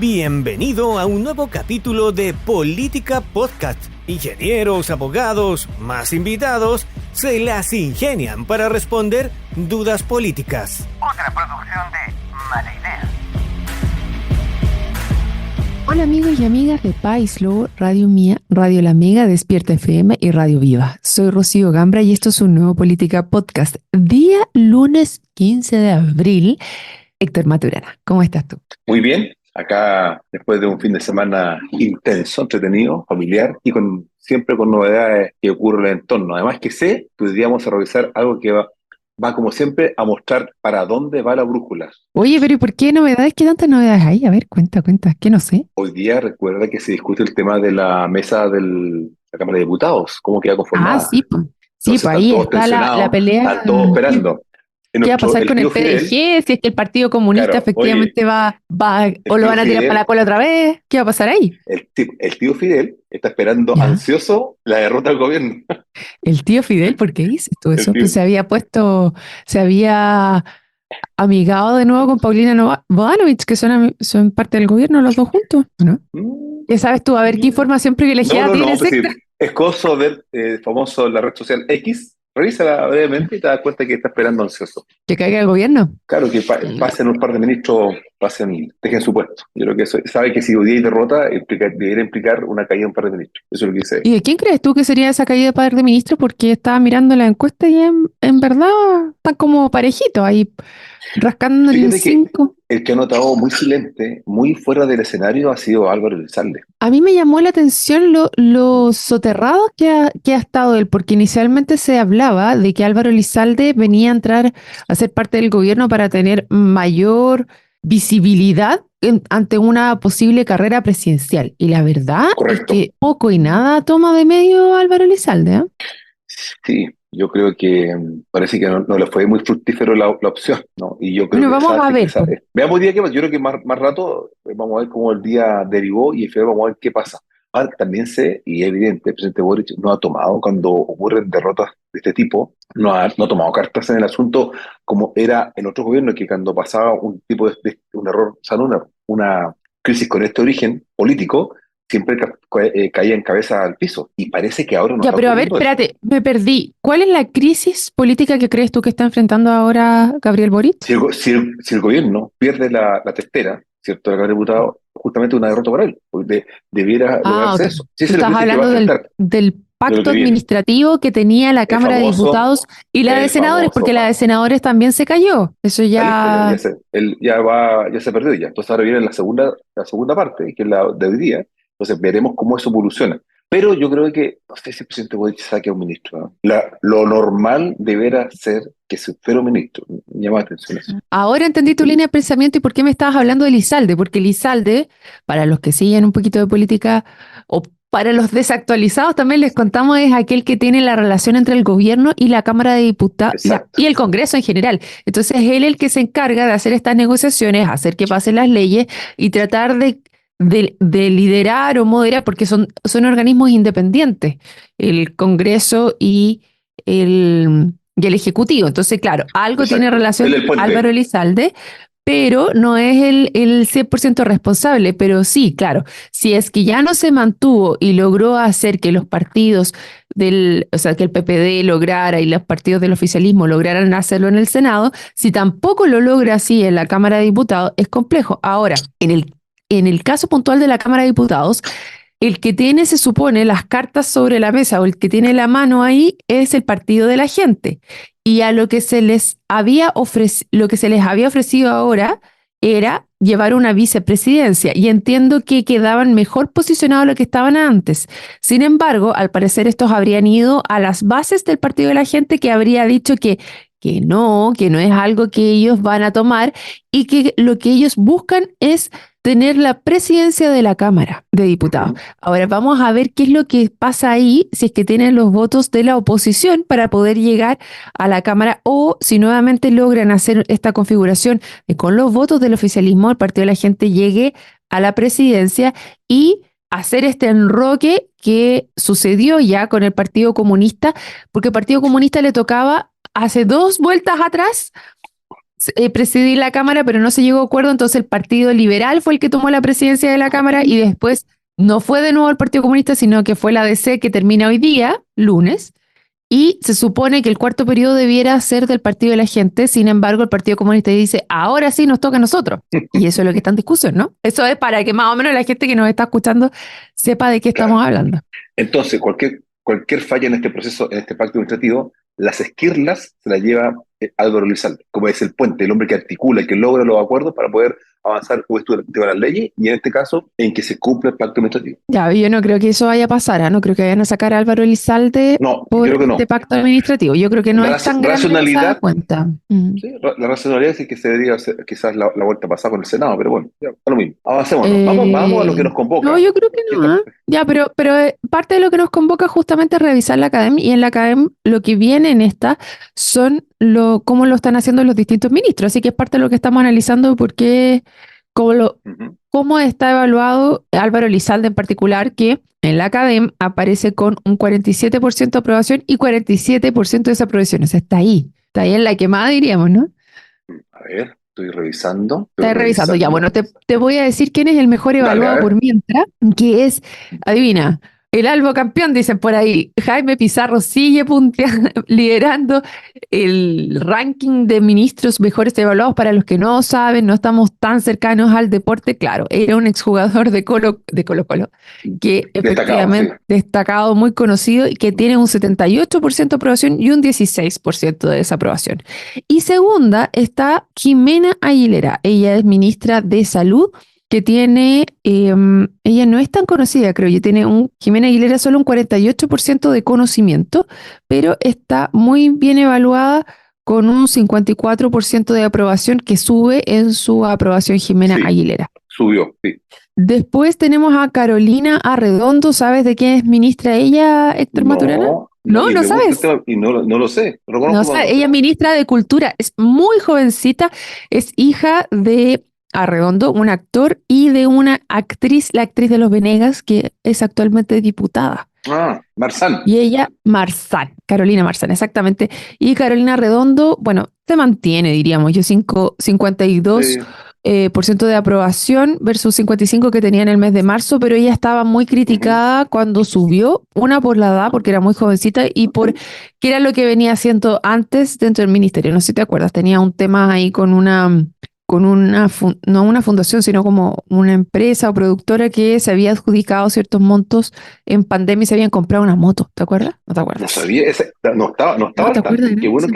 Bienvenido a un nuevo capítulo de Política Podcast. Ingenieros, abogados, más invitados, se las ingenian para responder dudas políticas. Otra producción de Mala Idea. Hola amigos y amigas de Paislo, Radio Mía, Radio La Mega, Despierta FM y Radio Viva. Soy Rocío Gambra y esto es un nuevo Política Podcast. Día lunes 15 de abril. Héctor Maturana, ¿cómo estás tú? Muy bien, acá después de un fin de semana intenso, entretenido, familiar y siempre con novedades que ocurren en el entorno. Además que sé que hoy día vamos a revisar algo que va como siempre a mostrar para dónde va la brújula. Oye, pero ¿y por qué novedades? ¿Qué tantas novedades hay? A ver, cuenta, que no sé. Hoy día recuerda que se discute el tema de la mesa de la Cámara de Diputados, cómo queda conformada. Ah, sí, pues. Sí, pues ahí está la pelea. Están todos esperando. ¿Qué va a pasar con el PDG? Si es que el Partido Comunista efectivamente va o lo van a tirar para la cola otra vez. ¿Qué va a pasar ahí? El tío Fidel está esperando ansioso la derrota del gobierno. ¿El tío Fidel? ¿Por qué dices tú eso? Pues se había amigado de nuevo con Paulina Bodanovich, que son parte del gobierno los dos juntos, ¿no? ¿Qué sabes tú? A ver, ¿qué información privilegiada tienes? Pues sí, es cosa ver famoso en la red social X. Revísala brevemente y te das cuenta que está esperando ansioso. ¿Que caiga el gobierno? Claro, que pasen un par de ministros, dejen su puesto. Yo creo que eso, sabe que si hoy día hay derrota, debería implicar una caída de un par de ministros. Eso es lo que dice. ¿Y de quién crees tú que sería esa caída de par de ministros? Porque estaba mirando la encuesta y en verdad están como parejitos ahí, rascando el 5. El que ha notado muy silente, muy fuera del escenario, ha sido Álvaro Elizalde. A mí me llamó la atención lo soterrado que ha estado él, porque inicialmente se hablaba de que Álvaro Elizalde venía a entrar a ser parte del gobierno para tener mayor visibilidad ante una posible carrera presidencial. Y la verdad es que poco y nada toma de medio Álvaro Elizalde, ¿eh? Sí. Yo creo que parece que no le fue muy fructífero la opción, ¿no? Y yo creo vamos a ver. Veamos el día que pasa. Yo creo que más rato vamos a ver cómo el día derivó y en febrero vamos a ver qué pasa. Ahora, también sé, y es evidente, el presidente Boric no ha tomado, cuando ocurren derrotas de este tipo, no ha tomado cartas en el asunto como era en otros gobiernos, que cuando pasaba un tipo de un error, o sea, una crisis con este origen político, siempre caía en cabeza al piso. Y parece que ahora no. Ya, pero a ver, espérate, me perdí. ¿Cuál es la crisis política que crees tú que está enfrentando ahora Gabriel Boric? Si el gobierno pierde la testera, ¿cierto? La Cámara de Diputados, justamente una derrota para él. Debiera lograrse eso. Sí, tú estás hablando del pacto administrativo que tenía la Cámara de Diputados y la de senadores, porque la de senadores también se cayó. Eso ya se perdió ya. Entonces ahora viene la segunda parte, que es la de hoy día. Entonces veremos cómo eso evoluciona. Pero yo creo que, no sé si el presidente Boric saque a un ministro, ¿no? Lo normal deberá ser que se fuera un ministro. Me llama la atención eso. Ahora entendí tu línea de pensamiento y por qué me estabas hablando de Elizalde. Porque Elizalde, para los que siguen un poquito de política, o para los desactualizados también les contamos, es aquel que tiene la relación entre el gobierno y la Cámara de Diputados y el Congreso en general. Entonces es él el que se encarga de hacer estas negociaciones, hacer que pasen las leyes y tratar de liderar o moderar, porque son organismos independientes, el Congreso y el Ejecutivo. Entonces, claro, algo tiene relación Álvaro Elizalde, pero no es el 100% responsable. Pero sí, claro, si es que ya no se mantuvo y logró hacer que los partidos que el PPD lograra y los partidos del oficialismo lograran hacerlo en el Senado, si tampoco lo logra así en la Cámara de Diputados, es complejo. Ahora, en el caso puntual de la Cámara de Diputados, el que tiene, se supone, las cartas sobre la mesa o el que tiene la mano ahí es el Partido de la Gente. Y a lo que se les había ofrecido ahora era llevar una vicepresidencia. Y entiendo que quedaban mejor posicionados de lo que estaban antes. Sin embargo, al parecer estos habrían ido a las bases del Partido de la Gente, que habría dicho que no es algo que ellos van a tomar y que lo que ellos buscan es tener la presidencia de la Cámara de Diputados. Ahora vamos a ver qué es lo que pasa ahí, si es que tienen los votos de la oposición para poder llegar a la Cámara, o si nuevamente logran hacer esta configuración de con los votos del oficialismo, el Partido de la Gente llegue a la presidencia y hacer este enroque que sucedió ya con el Partido Comunista, porque el Partido Comunista le tocaba hace 2 vueltas atrás presidir la Cámara, pero no se llegó a acuerdo, entonces el Partido Liberal fue el que tomó la presidencia de la Cámara y después no fue de nuevo el Partido Comunista, sino que fue la DC que termina hoy día, lunes, y se supone que el cuarto periodo debiera ser del Partido de la Gente. Sin embargo, el Partido Comunista dice, ahora sí nos toca a nosotros. Y eso es lo que está en discusión, ¿no? Eso es para que más o menos la gente que nos está escuchando sepa de qué estamos hablando. Entonces, cualquier falla en este proceso, en este pacto administrativo, las esquirlas se las lleva Álvaro Elizalde, como es el puente, el hombre que articula, que logra los acuerdos para poder avanzar con esto de las leyes y en este caso en que se cumpla el pacto administrativo. Ya, yo no creo que eso vaya a pasar, no creo que vayan a sacar a Álvaro Elizalde por creo que no. este pacto administrativo. Yo creo que no es tan grande esa cuenta. Sí, la racionalidad es que se debería hacer quizás la vuelta pasada con el Senado, pero bueno, ya, lo mismo. Avancemos, vamos a lo que nos convoca. No, yo creo que no. Ya, pero parte de lo que nos convoca justamente es revisar la academia, y en la academia lo que viene en esta son cómo lo están haciendo los distintos ministros, así que es parte de lo que estamos analizando, porque cómo está evaluado Álvaro Elizalde en particular, que en la academia aparece con un 47% de aprobación y 47% de desaprobación. O sea, está ahí en la quemada, diríamos, ¿no? A ver, estoy revisando. Estás revisando. Ya, bueno, te voy a decir quién es el mejor evaluado por mientras, que es, adivina, el Albo campeón, dicen por ahí. Jaime Pizarro sigue liderando el ranking de ministros mejores evaluados. Para los que no saben, no estamos tan cercanos al deporte. Claro, era un exjugador de Colo-Colo, que efectivamente destacado, muy conocido, y que tiene un 78% de aprobación y un 16% de desaprobación. Y segunda está Jimena Aguilera. Ella es ministra de Salud, que tiene, ella no es tan conocida, creo yo, Jimena Aguilera solo un 48% de conocimiento, pero está muy bien evaluada con un 54% de aprobación, que sube en su aprobación Jimena Aguilera. Subió, sí. Después tenemos a Carolina Arredondo. ¿Sabes de quién es ministra ella, Héctor Maturana? ¿No sabes? Y no lo sé. Ella es ministra de Cultura, es muy jovencita, es hija de Arredondo, un actor, y de una actriz, la actriz de Los Venegas, que es actualmente diputada. Marzán. Y ella, Carolina Marzán, exactamente. Y Carolina Arredondo, bueno, se mantiene, diríamos, 52% de aprobación versus 55% que tenía en el mes de marzo, pero ella estaba muy criticada cuando subió, una por la edad, porque era muy jovencita, y por qué era lo que venía haciendo antes dentro del ministerio. No sé si te acuerdas, tenía un tema ahí con no una fundación, sino como una empresa o productora que se había adjudicado ciertos montos en pandemia y se habían comprado una moto. ¿Te acuerdas? ¿No te acuerdas? No sabía, no estaba ¿te acuerdas? Qué bueno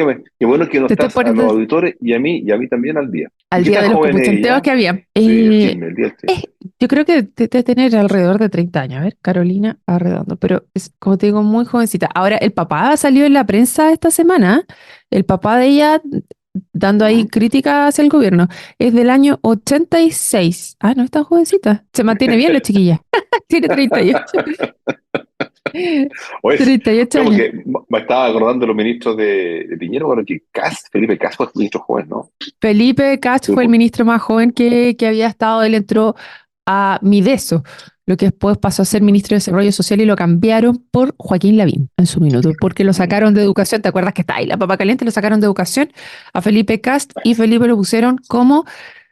que no estás a los auditores y a mí también al día. Al día de los compuchenteos que había. Yo creo que debe tener alrededor de 30 años. A ver, Carolina Arredondo, pero es, como te digo, muy jovencita. Ahora, el papá salió en la prensa esta semana. El papá de ella, dando ahí crítica hacia el gobierno, es del año 86. No es tan jovencita. Se mantiene bien la chiquilla. Tiene 38. Oye, 38 años. Que me estaba acordando de los ministros de Piñera, bueno, que Felipe Cast fue el ministro joven, ¿no? Felipe Cast fue el ministro más joven que había estado. Él entró a Mideso, lo que después pasó a ser ministro de Desarrollo Social, y lo cambiaron por Joaquín Lavín en su minuto, porque lo sacaron de Educación. ¿Te acuerdas que está ahí la papa caliente? Lo sacaron de Educación a Felipe Cast, y Felipe lo pusieron como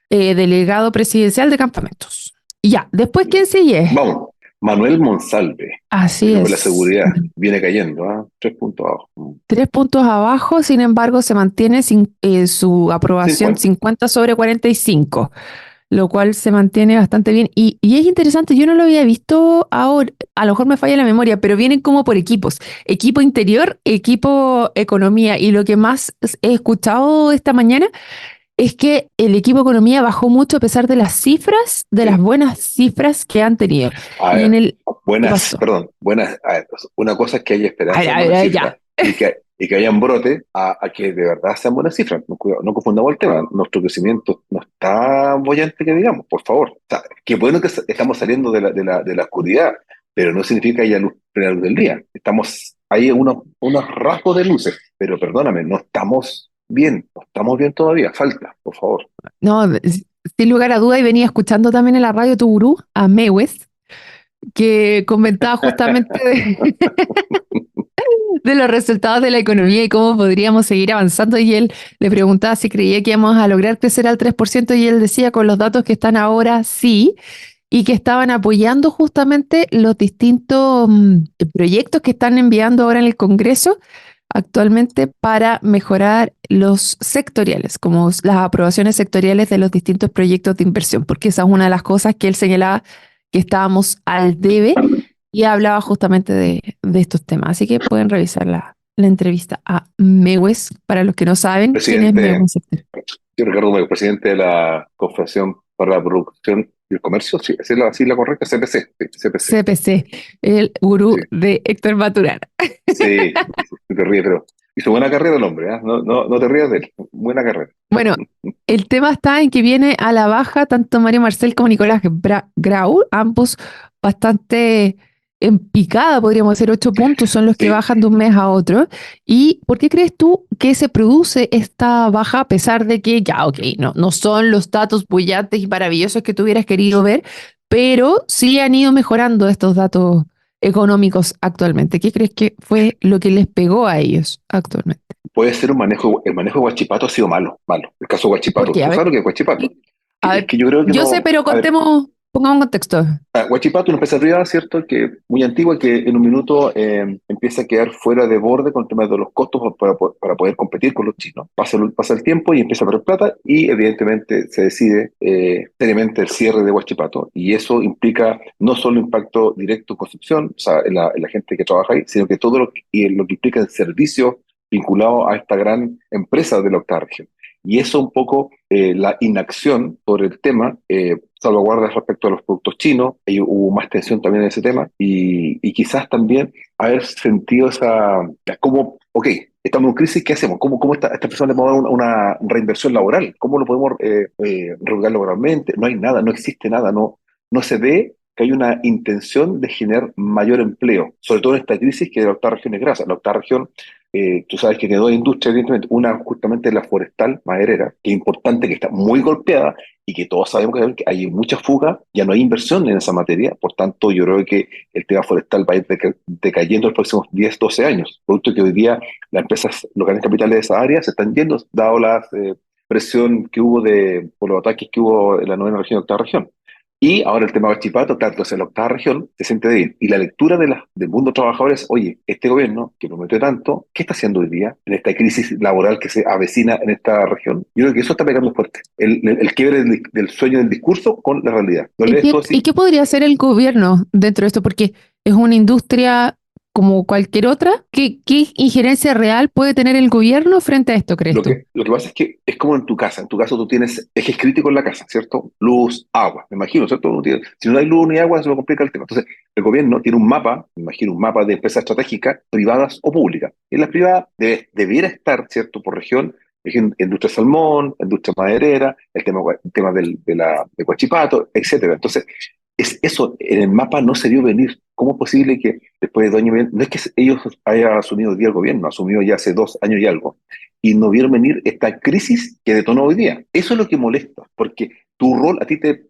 delegado presidencial de campamentos. Y ya, después, ¿quién sigue? Vamos, Manuel Monsalve. Así es. La seguridad viene cayendo, 3 puntos abajo. 3 puntos abajo, sin embargo, se mantiene su aprobación 50 sobre 45. Lo cual se mantiene bastante bien. Y es interesante, yo no lo había visto ahora, a lo mejor me falla la memoria, pero vienen como por equipos. Equipo interior, equipo economía. Y lo que más he escuchado esta mañana es que el equipo economía bajó mucho a pesar de las cifras, de las buenas cifras que han tenido. Buenas. Una cosa es que hay esperanza y que hayan brote a que de verdad sean buenas cifras. No confundamos el tema. Nuestro crecimiento no está bollante, que digamos, por favor. O sea, qué bueno que estamos saliendo de la oscuridad, pero no significa que haya luz plena luz del día. Hay unos rasgos de luces, pero perdóname, no estamos bien todavía. Falta, por favor. No, sin lugar a duda, y venía escuchando también en la radio tu gurú, a Mewes, que comentaba justamente de los resultados de la economía y cómo podríamos seguir avanzando. Y él le preguntaba si creía que íbamos a lograr crecer al 3% y él decía con los datos que están ahora sí, y que estaban apoyando justamente los distintos proyectos que están enviando ahora en el Congreso actualmente para mejorar los sectoriales, como las aprobaciones sectoriales de los distintos proyectos de inversión, porque esa es una de las cosas que él señalaba que estábamos al debe y hablaba justamente de estos temas. Así que pueden revisar la entrevista a Mewes, para los que no saben quién es Presidente, Mewes. yo Ricardo Mayo, presidente de la Confederación para la Producción y el Comercio, sí, esa es la sigla correcta, CPC, sí, CPC. CPC, el gurú Sí, de Héctor Maturana. sí, te ríes, pero hizo buena carrera el hombre, ¿eh? No te rías de él, buena carrera. Bueno, el tema está en que viene a la baja tanto Mario Marcel como Nicolás Grau, ambos bastante en picada, podríamos decir, 8 puntos son los que Sí, bajan de un mes a otro. ¿Y por qué crees tú que se produce esta baja a pesar de que ya, ok, no son los datos bullantes y maravillosos que tú hubieras querido ver, pero sí han ido mejorando estos datos económicos actualmente? ¿Qué crees que fue lo que les pegó a ellos actualmente? puede ser el manejo de Huachipato ha sido malo, el caso de ¿Por Huachipato. qué? A ¿Tú sabes ver. lo que es Huachipato? A Es ver, que yo creo que yo sé, no, pero a ver, pongamos un contexto. Huachipato, una empresa privada, ¿cierto? Que muy antigua, que en un minuto empieza a quedar fuera de borde con el tema de los costos para poder competir con los chinos. Pasa el tiempo y empieza a perder plata y evidentemente se decide seriamente el cierre de Huachipato y eso implica no solo impacto directo en construcción, o sea, en la gente que trabaja ahí, sino que todo lo que implica el servicio vinculado a esta gran empresa de la octava región. Y eso un poco, la inacción por el tema, salvaguardas respecto a los productos chinos, y hubo más tensión también en ese tema, y quizás también haber sentido como, ok, estamos en crisis, ¿qué hacemos? ¿Cómo esta persona le podemos dar una reinversión laboral? ¿Cómo lo podemos reorganizar laboralmente? No hay nada, no existe nada, no se ve que hay una intención de generar mayor empleo, sobre todo en esta crisis que de la octava región es grasa. La octava región, tú sabes que tiene dos industrias, evidentemente, una justamente la forestal maderera, que es importante, que está muy golpeada y que todos sabemos que hay mucha fuga, ya no hay inversión en esa materia, por tanto yo creo que el tema forestal va a ir decayendo en los próximos 10, 12 años, producto que hoy día las empresas locales capitales de esa área se están yendo, dado la presión que hubo por los ataques que hubo en la novena región y octava región. Y ahora el tema de Chipato, claro, entonces la octava región se siente bien. Y la lectura del mundo trabajador es, oye, este gobierno que promete tanto, ¿qué está haciendo hoy día en esta crisis laboral que se avecina en esta región? Yo creo que eso está pegando fuerte. El quiebre del sueño del discurso con la realidad. ¿Lo ¿Y lees qué, tú y así? qué podría hacer el gobierno dentro de esto? Porque es una industria como cualquier otra. ¿Qué injerencia real puede tener el gobierno frente a esto, crees Lo tú? que, lo que pasa es que es como en tu casa. En tu caso tú tienes ejes críticos en la casa, ¿cierto? Luz, agua, me imagino, ¿cierto? Si no hay luz ni agua, se lo complica el tema. Entonces, el gobierno tiene un mapa, me imagino, un mapa de empresas estratégicas, privadas o públicas. En las privadas debiera estar, ¿cierto? Por región, industria salmón, industria maderera, el tema de Huachipato, etcétera. Entonces, eso en el mapa no se vio venir. ¿Cómo es posible que después de 2 años, no es que ellos hayan asumido hoy día el gobierno, asumió ya hace 2 años y algo, y no vieron venir esta crisis que detonó hoy día? Eso es lo que molesta, porque tu rol,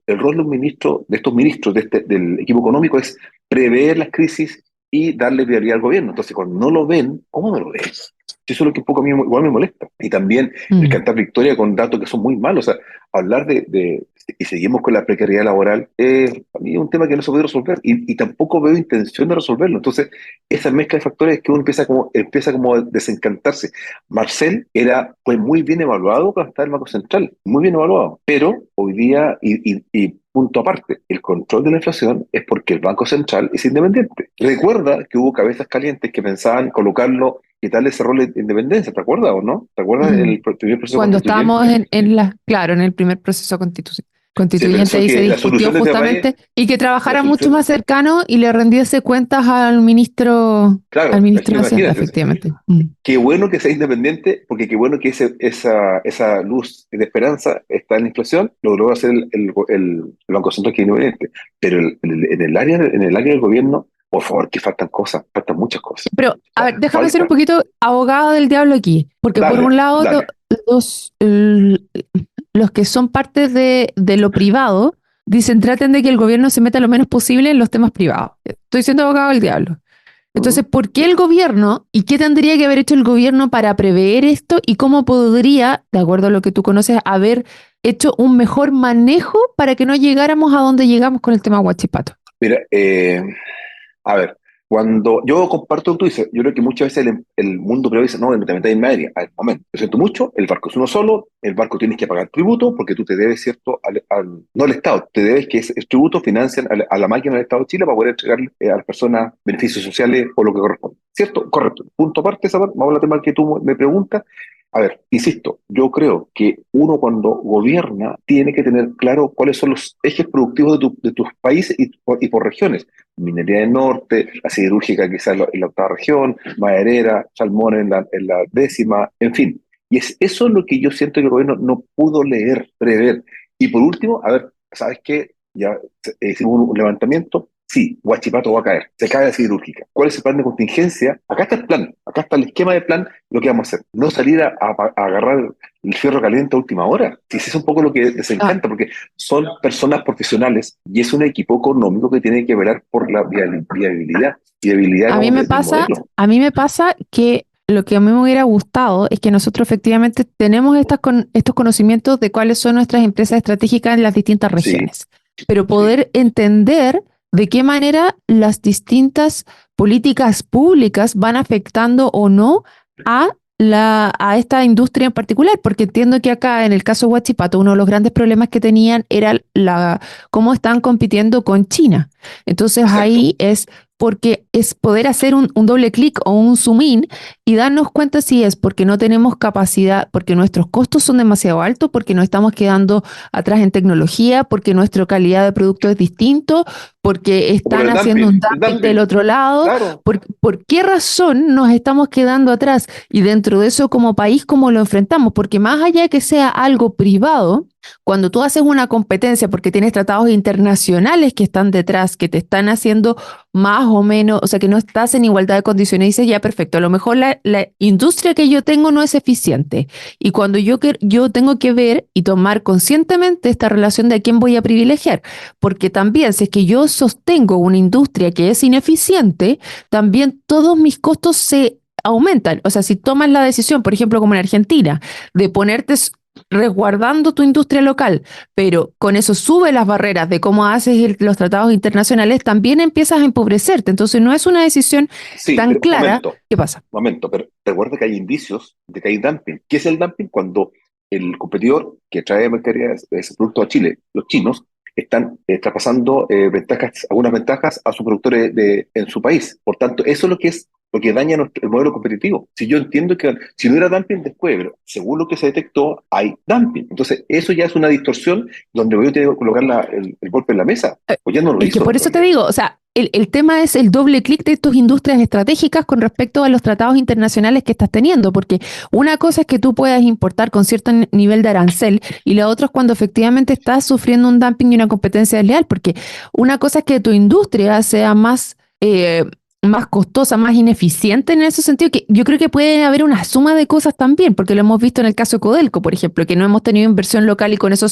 el rol de un ministro, de estos ministros del equipo económico es prever las crisis y darle prioridad al gobierno. Entonces, cuando no lo ven, ¿cómo no lo ven? Eso es lo que un poco a mí igual me molesta. Y también el Mm. cantar victoria con datos que son muy malos. O sea, hablar y seguimos con la precariedad laboral, para mí es un tema que no se puede resolver y tampoco veo intención de resolverlo. Entonces, esa mezcla de factores es que uno empieza como a desencantarse. Marcel fue muy bien evaluado cuando estaba en el Banco Central, muy bien evaluado, pero hoy día, y punto aparte, el control de la inflación es porque el Banco Central es independiente. Recuerda que hubo cabezas calientes que pensaban colocarlo, quitarle ese rol de independencia, ¿te acuerdas o no? ¿Te acuerdas Mm. del primer proceso Cuando estábamos constituyente? claro, en el primer proceso Se constituyente, pensó ahí se que la discutió solución de este país, justamente y que la trabajara mucho solución, más cercano y le rendiese cuentas al claro, ministro de Hacienda, imagínate, efectivamente. Mm. qué bueno que sea independiente, porque qué bueno que esa luz de esperanza está en la inflación, logró hacer el Banco Central que es independiente. Pero en el área del gobierno, por favor, que faltan cosas, faltan muchas cosas. Pero, a ver, déjame ser un Falta. poquito abogado del diablo aquí, porque por un Dale, lado, dale. los, l- los que son parte de lo privado dicen traten de que el gobierno se meta lo menos posible en los temas privados. Estoy siendo abogado del diablo. Entonces, ¿por qué el gobierno y qué tendría que haber hecho el gobierno para prever esto y cómo podría, de acuerdo a lo que tú conoces, haber hecho un mejor manejo para que no llegáramos a donde llegamos con el tema Huachipato? Mira, a ver, cuando yo comparto lo que tú dices, yo creo que muchas veces el mundo privado dice, no, me metes en media. A ver, momento, lo siento mucho, el barco es uno solo, el barco tienes que pagar tributo porque tú te debes, ¿cierto? No al Estado, te debes que ese tributo financian a la máquina del Estado de Chile para poder entregarle a las personas beneficios sociales o lo que corresponde. ¿Cierto? Correcto. Punto aparte, esa parte, vamos al tema que tú me preguntas. A ver, insisto, yo creo que uno cuando gobierna tiene que tener claro cuáles son los ejes productivos de tus países y por regiones. Minería del Norte, la siderúrgica quizás en la octava región, maderera, salmón en la décima, en fin. Y eso es lo que yo siento que el gobierno no pudo prever. Y por último, a ver, ¿sabes qué? Ya hicimos un levantamiento. Sí, Huachipato va a caer, se cae la siderúrgica. ¿Cuál es el plan de contingencia? Acá está el plan, acá está el esquema de plan, lo que vamos a hacer. No salir a agarrar el fierro caliente a última hora. Sí, ese es un poco lo que les encanta, porque son personas profesionales y es un equipo económico que tiene que velar por la viabilidad A mí me pasa, modelo. a mí me pasa que lo que a mí me hubiera gustado es que nosotros efectivamente tenemos estos conocimientos de cuáles son nuestras empresas estratégicas en las distintas Sí, regiones, pero poder entender de qué manera las distintas políticas públicas van afectando o no a esta industria en particular, porque entiendo que acá en el caso de Huachipato uno de los grandes problemas que tenían era cómo están compitiendo con China. Entonces exacto. ahí es porque es poder hacer un doble clic o un zoom in y darnos cuenta si es porque no tenemos capacidad, porque nuestros costos son demasiado altos, porque nos estamos quedando atrás en tecnología, porque nuestra calidad de producto es distinto, porque O por están el haciendo un dumping, el dumping del dumping, otro lado. claro. ¿Por qué razón nos estamos quedando atrás? Y dentro de eso, como país, ¿cómo lo enfrentamos? Porque más allá de que sea algo privado, cuando tú haces una competencia porque tienes tratados internacionales que están detrás, que te están haciendo más o menos, o sea, que no estás en igualdad de condiciones, dices, ya, perfecto, a lo mejor la industria que yo tengo no es eficiente. Y cuando yo tengo que ver y tomar conscientemente esta relación de a quién voy a privilegiar, porque también si es que yo sostengo una industria que es ineficiente, también todos mis costos se aumentan. O sea, si tomas la decisión, por ejemplo, como en Argentina, de ponerte resguardando tu industria local, pero con eso sube las barreras de cómo haces los tratados internacionales, también empiezas a empobrecerte. Entonces no es una decisión Sí, tan pero clara. ¿Qué pasa? pero recuerda que hay indicios de que hay dumping. ¿Qué es el dumping? Cuando el competidor que trae mercaderías, ese producto a Chile, los chinos, están traspasando algunas ventajas a sus productores en su país. Por tanto, eso es lo que daña el modelo competitivo. Si yo entiendo que si no era dumping después, pero según lo que se detectó, hay dumping. Entonces, eso ya es una distorsión donde yo tengo que colocar el golpe en la mesa. Pues ya no lo Es que hizo por en eso te realidad. digo, o sea, el tema es el doble clic de tus industrias estratégicas con respecto a los tratados internacionales que estás teniendo, porque una cosa es que tú puedas importar con cierto nivel de arancel y la otra es cuando efectivamente estás sufriendo un dumping y una competencia desleal, porque una cosa es que tu industria sea más costosa, más ineficiente en ese sentido, que yo creo que puede haber una suma de cosas también, porque lo hemos visto en el caso de Codelco, por ejemplo, que no hemos tenido inversión local y con eso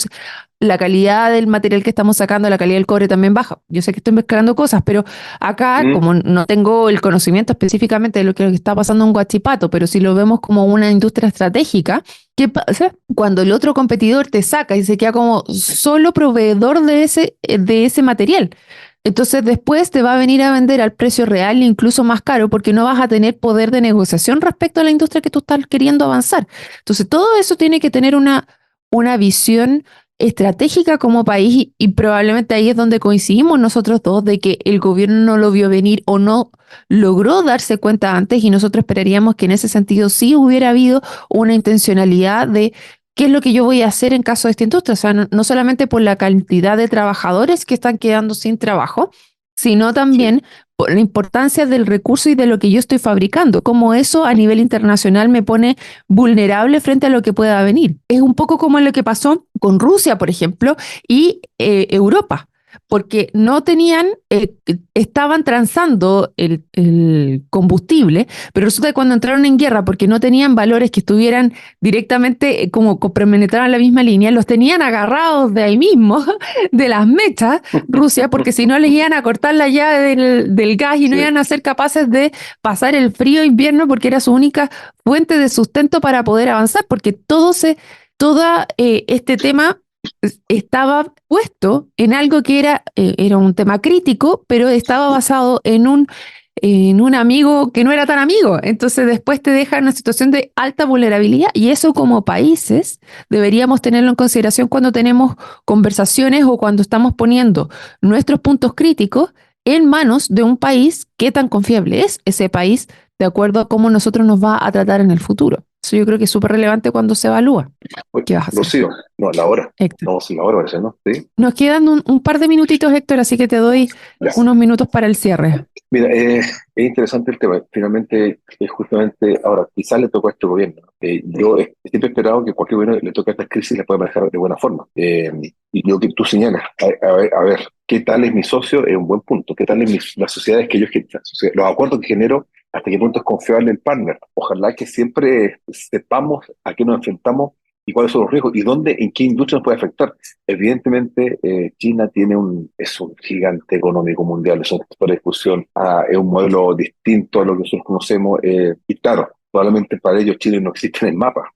la calidad del material que estamos sacando, la calidad del cobre también baja. Yo sé que estoy mezclando cosas, pero acá, Mm, como no tengo el conocimiento específicamente de lo que está pasando en Huachipato, pero si lo vemos como una industria estratégica, ¿qué pasa cuando el otro competidor te saca y se queda como solo proveedor de ese material? Entonces después te va a venir a vender al precio real, incluso más caro, porque no vas a tener poder de negociación respecto a la industria que tú estás queriendo avanzar. Entonces todo eso tiene que tener una visión estratégica como país y probablemente ahí es donde coincidimos nosotros dos de que el gobierno no lo vio venir o no logró darse cuenta antes y nosotros esperaríamos que en ese sentido sí hubiera habido una intencionalidad de qué es lo que yo voy a hacer en caso de esta industria. O sea, no solamente por la cantidad de trabajadores que están quedando sin trabajo, sino sí. también por la importancia del recurso y de lo que yo estoy fabricando, cómo eso a nivel internacional me pone vulnerable frente a lo que pueda venir. Es un poco como lo que pasó con Rusia, por ejemplo, y Europa. porque no tenían, estaban transando el combustible, pero resulta que cuando entraron en guerra, porque no tenían valores que estuvieran directamente como penetraran la misma línea, los tenían agarrados de ahí mismo, de las mechas, Rusia, porque si no les iban a cortar la llave del gas y no Sí. iban a ser capaces de pasar el frío invierno porque era su única fuente de sustento para poder avanzar, porque todo este tema estaba puesto en algo que era un tema crítico, pero estaba basado en un amigo que no era tan amigo. Entonces después te deja en una situación de alta vulnerabilidad y eso como países deberíamos tenerlo en consideración cuando tenemos conversaciones o cuando estamos poniendo nuestros puntos críticos en manos de un país. ¿Qué tan confiable es ese país de acuerdo a cómo nosotros nos va a tratar en el futuro? Eso yo creo que es súper relevante cuando se evalúa. Oye, ¿Qué vas a hacer, Rocío, no, la hora. Héctor? Vamos a la hora, parece, ¿no? Sí. Nos quedan un par de minutitos, Héctor, así que te doy Ya. unos minutos para el cierre. Mira, es interesante el tema. Finalmente, justamente ahora, quizás le tocó a este gobierno. Yo siempre he esperado que cualquier gobierno le toque a estas crisis y las pueda manejar de buena forma. Y lo que tú señalas, a ver, ¿qué tal es mi socio? Es un buen punto. ¿Qué tal es las sociedades que ellos generan? Los acuerdos que genero, ¿hasta qué punto es confiable el partner? Ojalá que siempre sepamos a qué nos enfrentamos y cuáles son los riesgos y dónde, en qué industria nos puede afectar. Evidentemente, China es un gigante económico mundial, es un sector de discusión, es un modelo distinto a lo que nosotros conocemos, y claro, probablemente para ellos Chile no existe en el mapa.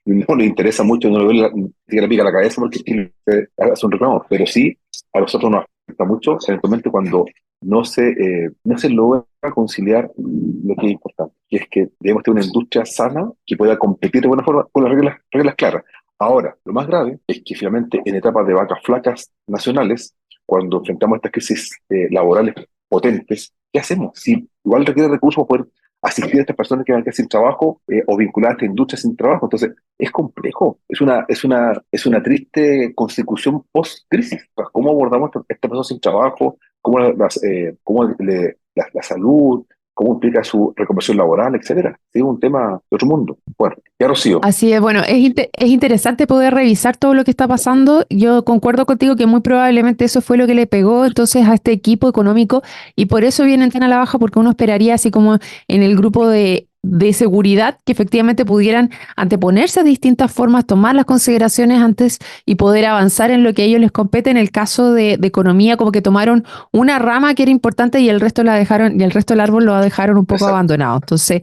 No les interesa mucho, no le duele ni siquiera pica la cabeza porque Chile hace un reclamo, pero sí, a nosotros nos afecta mucho, eventualmente cuando no se logra conciliar lo que es importante, que es que debemos tener una industria sana que pueda competir de buena forma con las reglas claras. Ahora, lo más grave es que finalmente en etapas de vacas flacas nacionales, cuando enfrentamos estas crisis laborales potentes, ¿qué hacemos? Si igual requiere recursos para poder asistir a estas personas que van a quedar sin trabajo, o vinculadas a esta industria sin trabajo. Entonces, es complejo, es una triste consecución post-crisis. O sea, ¿cómo abordamos a estas personas sin trabajo? ¿Cómo la salud? ¿Cómo implica su reconversión laboral, etcétera? Sí, es un tema de otro mundo. Bueno, ya Rocío. Así es, bueno, es interesante poder revisar todo lo que está pasando. Yo concuerdo contigo que muy probablemente eso fue lo que le pegó entonces a este equipo económico y por eso vienen tan a la baja, porque uno esperaría, así como en el grupo de seguridad, que efectivamente pudieran anteponerse a distintas formas, tomar las consideraciones antes y poder avanzar en lo que a ellos les compete. En el caso de economía, como que tomaron una rama que era importante y el resto la dejaron, y el resto del árbol lo dejaron un poco Exacto. abandonado. Entonces,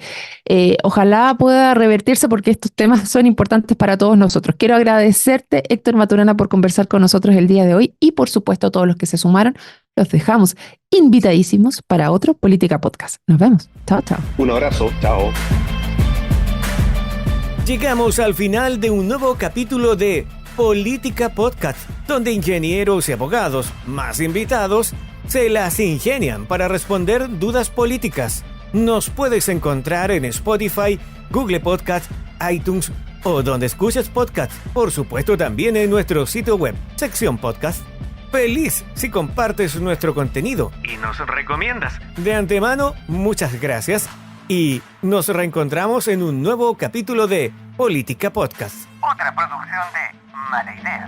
ojalá pueda revertirse porque estos temas son importantes para todos nosotros. Quiero agradecerte, Héctor Maturana, por conversar con nosotros el día de hoy y por supuesto a todos los que se sumaron. Los dejamos invitadísimos para otro Política Podcast. Nos vemos. Chao, chao. Un abrazo, chao. Llegamos al final de un nuevo capítulo de Política Podcast, donde ingenieros y abogados, más invitados, se las ingenian para responder dudas políticas. Nos puedes encontrar en Spotify, Google Podcast, iTunes o donde escuches podcast. Por supuesto también en nuestro sitio web, sección podcast. Feliz si compartes nuestro contenido y nos recomiendas. De antemano, muchas gracias y nos reencontramos en un nuevo capítulo de Política Podcast. Otra producción de Mala Idea.